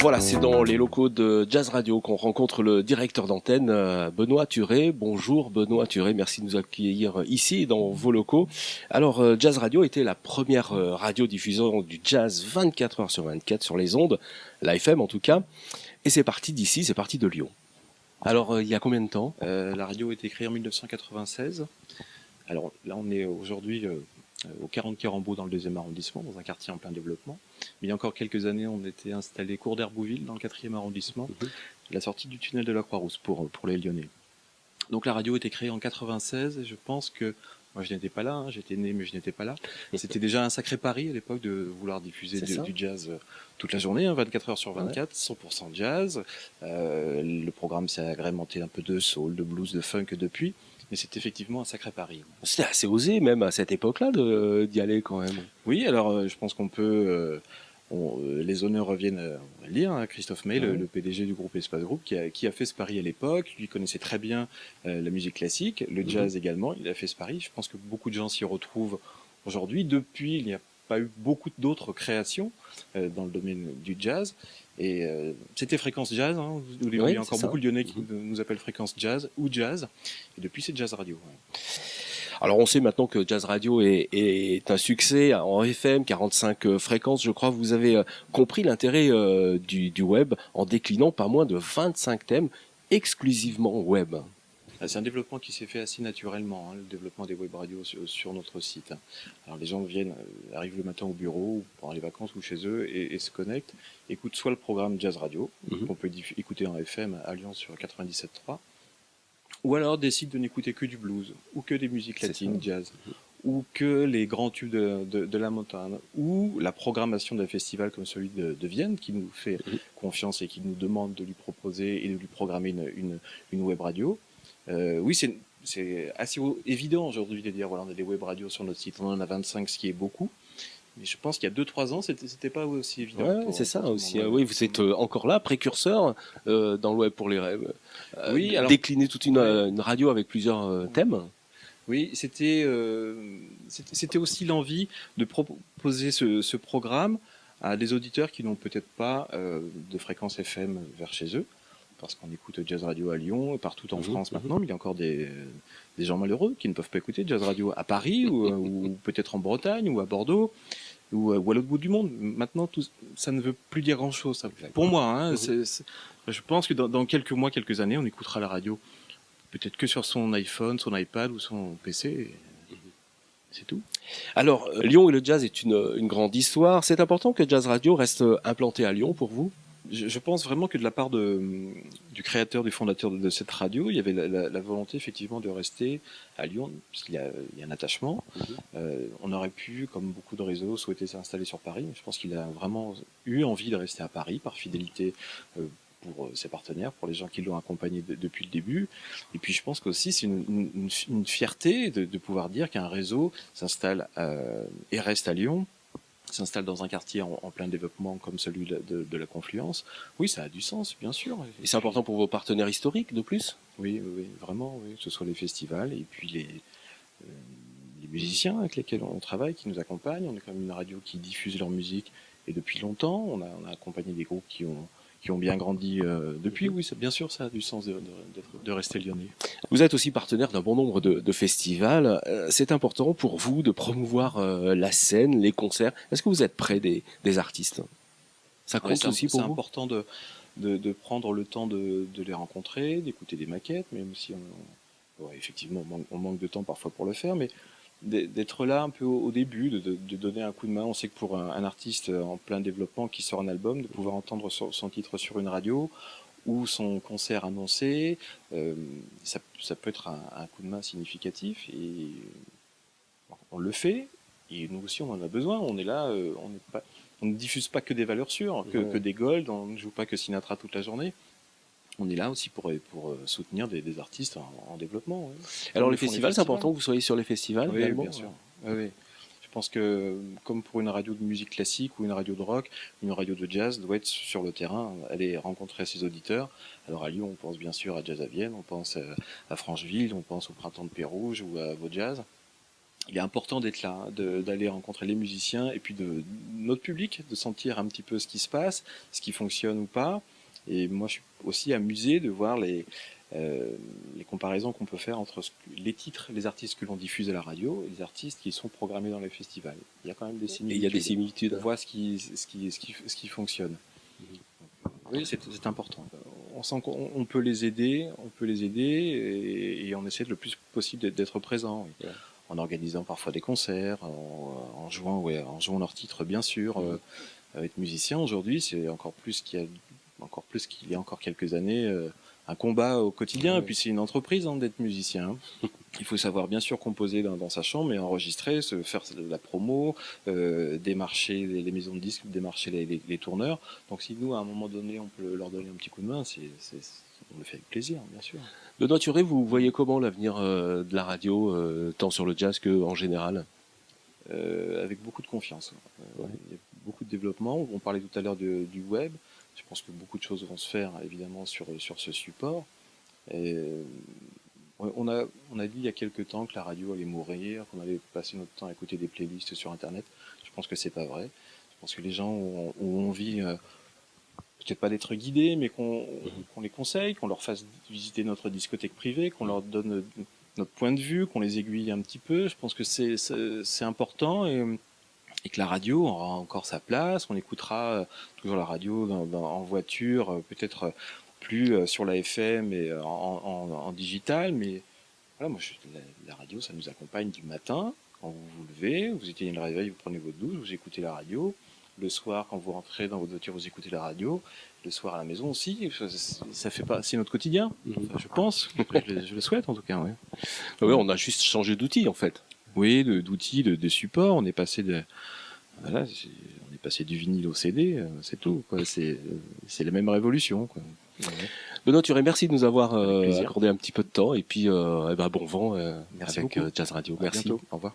Voilà, c'est dans les locaux de Jazz Radio qu'on rencontre le directeur d'antenne, Benoît Thuré. Bonjour Benoît Thuré, merci de nous accueillir ici dans vos locaux. Alors Jazz Radio était la première radio diffusant du jazz 24 heures sur 24 sur les ondes, la FM en tout cas, et c'est parti d'ici, c'est parti de Lyon. Alors il y a combien de temps? La radio a été créée en 1996. Alors là on est aujourd'hui au 40 quai Rambaud dans le 2e arrondissement, dans un quartier en plein développement. Mais il y a encore quelques années, on était installé cours d'Herbouville dans le 4e arrondissement, la sortie du tunnel de la Croix-Rousse pour les Lyonnais. Donc la radio a été créée en 96 et je pense que, moi je n'étais pas là, j'étais né mais je n'étais pas là. C'était déjà un sacré pari à l'époque de vouloir diffuser du jazz toute la journée, 24 heures sur 24, 100% jazz. Le programme s'est agrémenté un peu de soul, de blues, de funk depuis. Mais c'est effectivement un sacré pari. C'était assez osé même à cette époque-là d'y aller quand même. Oui, alors je pense qu'on peut... les honneurs reviennent, on va le dire, à Christophe May, le PDG du groupe Espace Group, qui a fait ce pari à l'époque. Lui connaissait très bien la musique classique, le jazz également. Il a fait ce pari. Je pense que beaucoup de gens s'y retrouvent aujourd'hui. Depuis, il n'y a pas eu beaucoup d'autres créations dans le domaine du jazz. Et c'était Fréquence Jazz. Il y a encore beaucoup de Lyonnais qui nous appellent Fréquence Jazz ou Jazz. Et depuis, c'est Jazz Radio. Alors on sait maintenant que Jazz Radio est un succès en FM, 45 fréquences. Je crois que vous avez compris l'intérêt du web en déclinant pas moins de 25 thèmes exclusivement web. C'est un développement qui s'est fait assez naturellement, le développement des web radios sur notre site. Alors les gens arrivent le matin au bureau, ou pendant les vacances ou chez eux, et se connectent, écoutent soit le programme Jazz Radio, qu'on peut écouter en FM à Lyon sur 97.3, ou alors décident de n'écouter que du blues, ou que des musiques latines, jazz, ou que les grands tubes de la montagne, ou la programmation d'un festival comme celui de Vienne, qui nous fait confiance et qui nous demande de lui proposer et de lui programmer une web radio. Oui, c'est assez évident aujourd'hui de dire, voilà, on a des web radios sur notre site, on en a 25, ce qui est beaucoup. Mais je pense qu'il y a 2-3 ans, c'était pas aussi évident. Ouais, c'est ça aussi. Oui, vous êtes encore là, précurseur dans le web pour les rêves. Oui, alors décliner toute une radio avec plusieurs thèmes. Oui, c'était aussi l'envie de proposer ce programme à des auditeurs qui n'ont peut-être pas de fréquence FM vers chez eux, parce qu'on écoute Jazz Radio à Lyon, partout en France maintenant, mais il y a encore des gens malheureux qui ne peuvent pas écouter Jazz Radio à Paris, ou peut-être en Bretagne, ou à Bordeaux, ou à l'autre bout du monde. Maintenant, ça ne veut plus dire grand-chose. Pour moi, je pense que dans quelques mois, quelques années, on écoutera la radio peut-être que sur son iPhone, son iPad ou son PC. C'est tout. Alors, Lyon et le jazz est une grande histoire. C'est important que Jazz Radio reste implanté à Lyon pour vous ? Je pense vraiment que de la part du créateur, du fondateur de cette radio, il y avait la volonté effectivement de rester à Lyon, parce qu'il y a un attachement. On aurait pu, comme beaucoup de réseaux, souhaiter s'installer sur Paris. Je pense qu'il a vraiment eu envie de rester à Paris par fidélité pour ses partenaires, pour les gens qui l'ont accompagné depuis le début. Et puis je pense qu'aussi c'est une fierté de pouvoir dire qu'un réseau s'installe et reste à Lyon, s'installe dans un quartier en plein développement comme celui de la Confluence. Oui, ça a du sens, bien sûr. Et c'est important pour vos partenaires historiques, de plus ? Oui, vraiment, oui. Que ce soit les festivals et puis les musiciens avec lesquels on travaille, qui nous accompagnent. On est quand même une radio qui diffuse leur musique, et depuis longtemps. On a accompagné des groupes qui ont bien grandi depuis. Oui, bien sûr, ça a du sens de rester lyonnais. Vous êtes aussi partenaire d'un bon nombre de festivals. C'est important pour vous de promouvoir la scène, les concerts. Est-ce que vous êtes près des artistes ? Ça compte aussi pour vous ? C'est important de prendre le temps de les rencontrer, d'écouter des maquettes, même si effectivement on manque de temps parfois pour le faire, mais d'être là un peu au début, de donner un coup de main. On sait que pour un artiste en plein développement qui sort un album, de pouvoir entendre son titre sur une radio ou son concert annoncé, ça peut être un coup de main significatif, et on le fait, et nous aussi on en a besoin. On est là, on ne diffuse pas que des valeurs sûres, que des golds, on ne joue pas que Sinatra toute la journée. On est là aussi pour soutenir des artistes en développement. Oui. Alors les festivals, c'est important que vous soyez sur les festivals également. Bien sûr. Oui. Je pense que, comme pour une radio de musique classique ou une radio de rock, une radio de jazz doit être sur le terrain, aller rencontrer ses auditeurs. Alors à Lyon, on pense bien sûr à Jazz à Vienne, on pense à Francheville, on pense au Printemps de Pérouge ou à Vos Jazz. il est important d'être là, d'aller rencontrer les musiciens et puis de notre public, de sentir un petit peu ce qui se passe, ce qui fonctionne ou pas. Et moi, je suis aussi amusé de voir les comparaisons qu'on peut faire entre les titres, les artistes que l'on diffuse à la radio et les artistes qui sont programmés dans les festivals. Il y a quand même des similitudes. Et il y a des similitudes. On voit ce qui fonctionne. Oui, c'est important. On sent qu'on peut les aider, et on essaie le plus possible d'être présent. Oui. En organisant parfois des concerts, en jouant leurs titres, bien sûr. Être musicien aujourd'hui, c'est encore plus qu'il y a encore quelques années, un combat au quotidien. Et puis c'est une entreprise d'être musicien. Il faut savoir bien sûr composer dans sa chambre, mais enregistrer, se faire de la promo, démarcher les maisons de disques, démarcher les tourneurs. Donc si nous, à un moment donné, on peut leur donner un petit coup de main, on le fait avec plaisir, bien sûr. Benoît Turé, vous voyez comment l'avenir de la radio, tant sur le jazz qu'en général? Avec beaucoup de confiance. Il y a beaucoup de développement. On parlait tout à l'heure du web. Je pense que beaucoup de choses vont se faire évidemment sur ce support. Et on a dit il y a quelques temps que la radio allait mourir, qu'on allait passer notre temps à écouter des playlists sur Internet. Je pense que c'est pas vrai. Je pense que les gens ont envie, peut-être pas d'être guidés, mais qu'on les conseille, qu'on leur fasse visiter notre discothèque privée, qu'on leur donne notre point de vue, qu'on les aiguille un petit peu. Je pense que c'est important et que la radio aura encore sa place. On écoutera toujours la radio en voiture, peut-être plus sur la FM et en digital, mais voilà, la radio, ça nous accompagne du matin. Quand vous vous levez, vous éteignez le réveil, vous prenez votre douche, vous écoutez la radio. Le soir, quand vous rentrez dans votre voiture, vous écoutez la radio. Le soir à la maison aussi, ça fait pas, c'est notre quotidien, je pense. Je le souhaite en tout cas. Ouais. Oui, on a juste changé d'outil en fait. Oui, d'outils, de support. On est passé du vinyle au CD, c'est tout. Quoi. C'est la même révolution. Quoi. Ouais. Benoît Turé, merci de nous avoir accordé un petit peu de temps et puis bon vent merci avec beaucoup. Jazz Radio. À merci. bientôt. Au revoir.